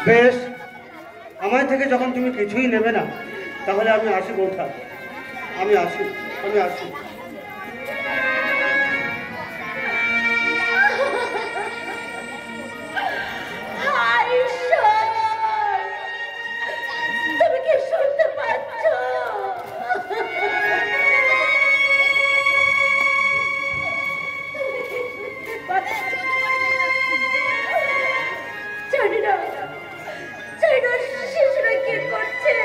বেশ, আমার থেকে যখন তুমি কিছুই নেবে না তাহলে আমি আসি বৌঠা, আমি আসি। তুমি কি শুনতে পাচ্ছ? শিশুরা কি করছে?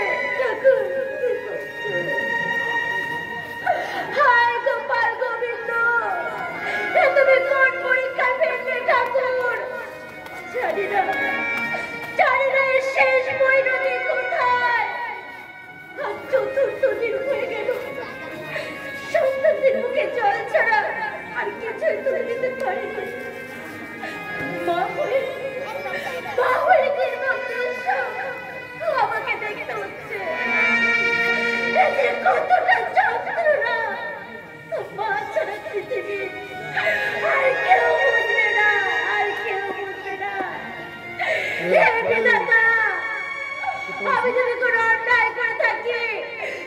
হায় গোপাল গোবিন্দ, তুমি কোন পরীক্ষা ফেলবে ঠাকুর? জানি না শেষ বৈরতি কোথায়। চতুর্থ দিন হয়ে গেল, সন্তানদের মুখে জল ছাড়া আর কিছুই তুলে দিতে পারিনি। মা হয়ে আমাকে দেখতে হচ্ছে কতটা যন্ত্রণা। মা ছাড়া পৃথিবী আর কেউ বুঝবে না। আমি যদি কোনো অন্যায় করে থাকি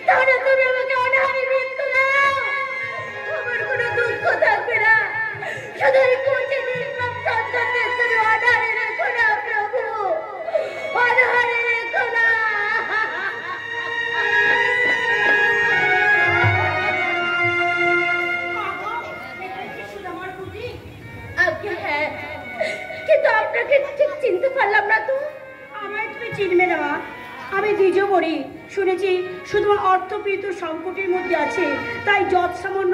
তাহলে তুমি আমাকে অনাহারে মৃত্যু দাও। আমার কোনো দুঃখ থাকবে না, শুধু এই কোচে নির্মম সন্তানদের তুমি অনাহারে রেখো না প্রভু, অনাহারে রেখো না। হ্যাঁ, কিন্তু আপনাকে ঠিক চিনতে পারলাম না তো। আমায় তুমি চিনবে না মা, আমি দ্বিজ বড়ি। শুনেছি শুধু অর্থপ্রীত সংকটের মধ্যে আছে, তাই যত সামান্য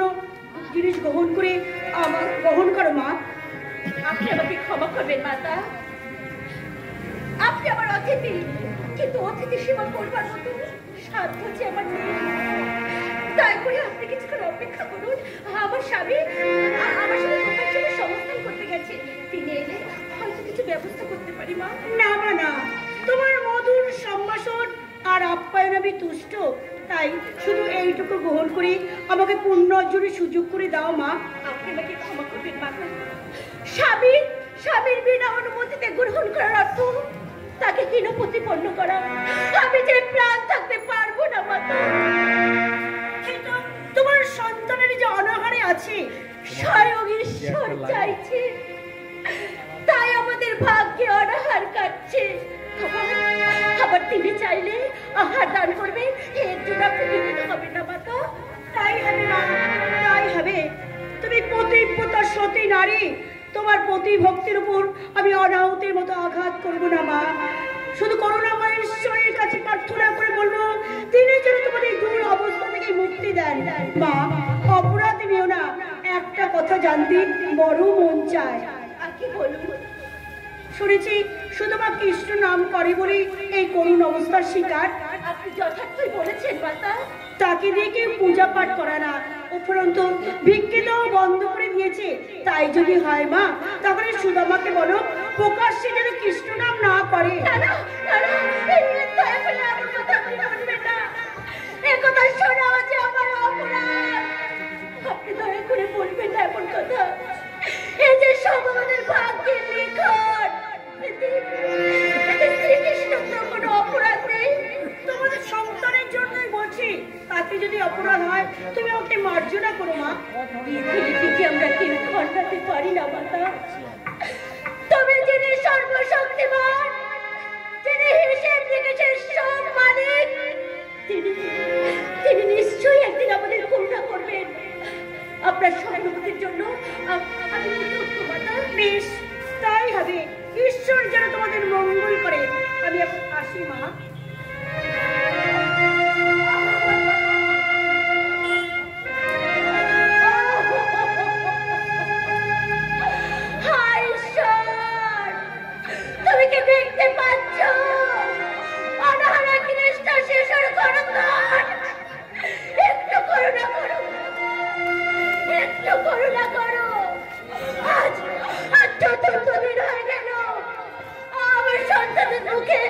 জিনিস গ্রহণ করো মা। আপনি আমাকে ক্ষমা করবেন মাতা, আপনি আমার অতিথি, কিন্তু অতিথি সেবা করবার মতো সাধ্য যে আমার নেই। তাই করে আপনি কিছুক্ষণ অপেক্ষা করুন। আমার স্বামী আমার সাথে কোথার সাথে সংস্থান করতে গেছে, তিনি এলে হয়তো কিছু ব্যবস্থা করতে পারি। মা না, তোমার মধুর সম্ভাষণ আর আপ্যায়ন আমি তুষ্ট, তাই শুধু এইটুকু গ্রহণ করে আমাকে পূর্ণ অর্জনের সুযোগ করে দাও মা। আপনি আমাকে ক্ষমা করবেন মাতা। স্বামীর বিনা অনুমতিতে গ্রহণ করার অর্থ তাকে হীন প্রতিপন্ন করা। আমি যে প্রাণ থাকতে পারবো না মাতা। কিন্তু তোমার সন্তানের যে অনাহারে আছে স্বয়ং ঈশ্বর চাইছে, তাই আমাদের ভাগ্যে অনাহার কাটছে। আবার তিনি চাইলে আহার দান করবে, এর জন্য আপনি বিরত হবেন না মাতা। তাই হবে মা, তাই হবে। তুমি প্রতিব্রতা সতী নারী, তোমার প্রতিভক্তির উপর আমি অনাহুতির মতো আঘাত করব না মা। শুধু করুণাময় ঈশ্বরের কাছে প্রার্থনা করে বলবো, তিনি যেন তোমাদের দূর অবস্থা থেকে মুক্তি দেন। মা, অপরাধী নিও না, একটা কথা জানতে বড় মন চায়। আর কি বলুন? শুনেছি শুধুমাত্র কৃষ্ণ নাম করে বলে এই করুণ অবস্থার শিকার। আপনি যথার্থই বলেছেন মাতা। তাকে দিয়ে কেউ পূজা পাঠ করে না, উপরন্তু ভিক্ষে দেওয়া বন্ধ করে দিয়েছে। তাই যদি হয় মা, তাহলে সুদামাকে বলো প্রকাশ্যে যেন কৃষ্ণ নাম না করে। আপনি দয়া করে বলবেন না এমন কথা। এই যে সব আমাদের ভাগ্যের লিখন, শ্রীকৃষ্ণ তো কোনো অপরাধ নেই। তোমাদের সন্তানের জন্যই বলছি, তাতে যদি অপরাধ হয় তুমি ওকে মার্জনা করো মা। পৃথিবীকে আমরা কেউ খণ্ডাতে পারি না মাতা। তবে যিনি সর্বশক্তিমান, যিনি হিসেব নিকেশের সব মালিক, তিনি নিশ্চয়ই একদিন আমাদের করুণা করবেন। আপনার সহানুভূতির জন্য আমি কৃতজ্ঞ মাতা। বেশ, তাই হবে। ঈশ্বর যেন তোমাদের মঙ্গল করে। আমি এখন আসি মা। তুমি কি দেখতে পাচ্ছ? অনাহারা কৃষ্ণ শিশুর করুণার একটু করুণা করো, একটু করুণা করো। আজ চতুর্থ দিন হয়ে গেল, আমার সন্তানের মুখে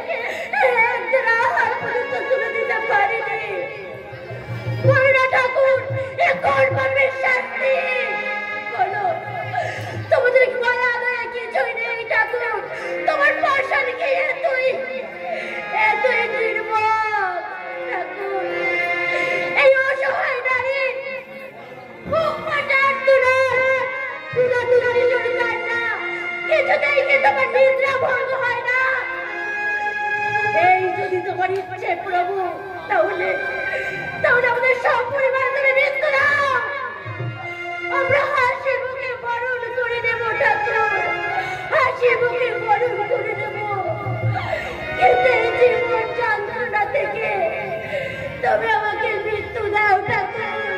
তুমি আমাকে মৃত্যু দাও ঠাকুর,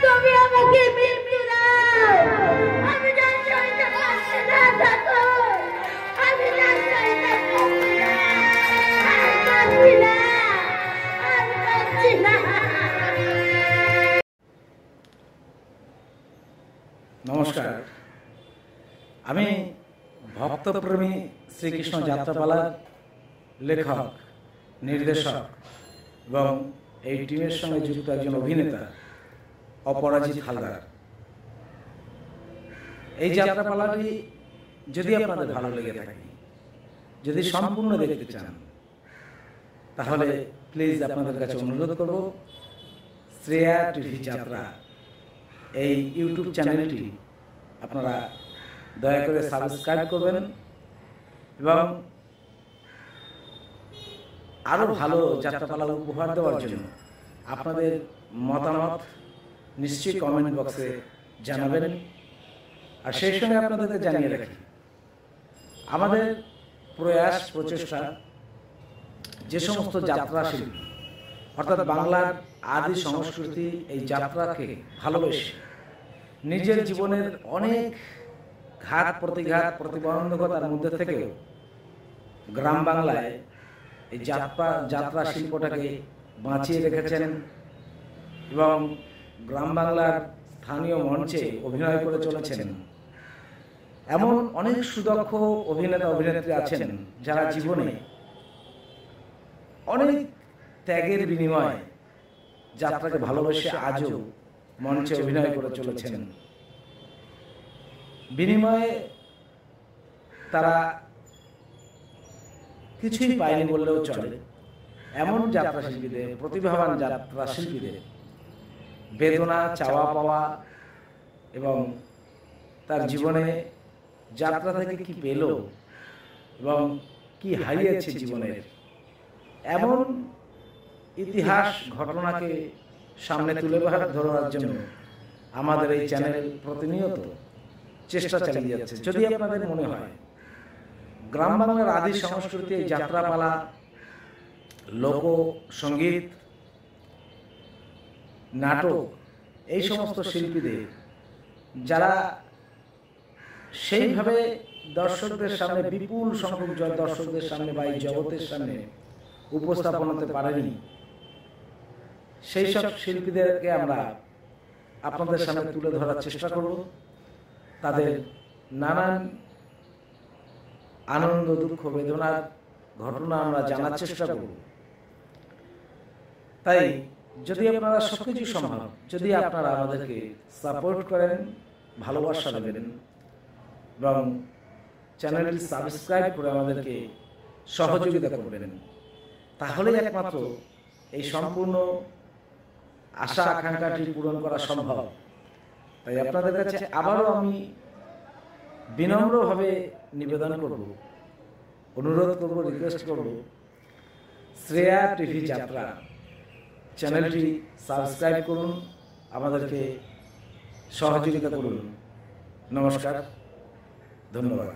তুমি আমাকে মৃত্যু দাও। আমি না সইতে পারছি না ঠাকুর, আমি না সইতে পারছি না, আর পারছি না, আর পারছি না। নমস্কার, আমি ভক্তপ্রেমী শ্রীকৃষ্ণ যাত্রাপালার লেখক, নির্দেশক এবং এই টিমের সঙ্গে যুক্ত একজন অভিনেতা অপরাজিত হালদার। এই যাত্রাপালাটি যদি আপনাদের ভালো লেগে থাকে, যদি সম্পূর্ণ দেখতে চান, তাহলে প্লিজ আপনাদের কাছে অনুরোধ করব, শ্রেয়া টিভি যাত্রা এই ইউটিউব চ্যানেলটি আপনারা দয়া করে সাবস্ক্রাইব করবেন এবং আরও ভালো যাত্রাপালা উপহার দেওয়ার জন্য আপনাদের মতামত নিশ্চয়ই কমেন্ট বক্সে জানাবেন। আর সেই সঙ্গে আপনাদেরকে জানিয়ে রাখি, আমাদের প্রয়াস প্রচেষ্টা যে সমস্ত যাত্রা শিল্পী অর্থাৎ বাংলার আদি সংস্কৃতি এই যাত্রাকে ভালোবেসে নিজের জীবনের অনেক ঘাত প্রতিঘাত প্রতিবন্ধকতার মধ্যে থেকেও গ্রাম বাংলায় এই যাত্রা শিল্পটাকে বাঁচিয়ে রেখেছেন এবং গ্রাম বাংলার স্থানীয় মঞ্চে অভিনয় করে চলেছেন। এমন অনেক সুদক্ষ অভিনেতা অভিনেত্রী আছেন যারা জীবনে অনেক ত্যাগের বিনিময়ে যাত্রাকে ভালোবেসে আজও মঞ্চে অভিনয় করে চলেছেন। বিনিময়ে তারা কিছুই পায়নি বললেও চলে। এমন যাত্রা শিল্পীদের, প্রতিভাবান যাত্রা শিল্পীদের বেদনা, চাওয়া পাওয়া এবং তার জীবনে যাত্রা থেকে কি পেল এবং কি হারিয়েছে জীবনের, এমন ইতিহাস ঘটনাকে সামনে তুলে ধরার জন্য আমাদের এই চ্যানেল প্রতিনিয়ত চেষ্টা চালিয়ে যাচ্ছে। যদি আপনাদের মনে হয় গ্রাম বাংলার আদি সংস্কৃতি, যাত্রাপালা, লোকসঙ্গীত, নাটক, এই সমস্ত শিল্পীদের যারা সেইভাবে দর্শকদের সামনে, বিপুল সংখ্যক দর্শকদের সামনে বা এই জগতের সামনে উপস্থাপন হতে পারেনি, সেই সব শিল্পীদেরকে আমরা আপনাদের সামনে তুলে ধরার চেষ্টা করব। তাদের নানান আনন্দ, দুঃখ, বেদনার ঘটনা আমরা জানার চেষ্টা করব। তাই যদি আপনারা সবকিছু সম্ভব, যদি আপনারা আমাদেরকে সাপোর্ট করেন, ভালোবাসা দেবেন এবং চ্যানেলটি সাবস্ক্রাইব করে আমাদেরকে সহযোগিতা করবেন, তাহলেই একমাত্র এই সম্পূর্ণ আশা আকাঙ্ক্ষাটি পূরণ করা সম্ভব। তাই আপনাদের কাছে আবারও আমি বিনম্রভাবে নিবেদন করব, অনুরোধ করব, রিকোয়েস্ট করব, শ্রেয়া টিভি যাত্রা চ্যানেলটি সাবস্ক্রাইব করুন, আমাদেরকে সহযোগিতা করুন। নমস্কার, ধন্যবাদ।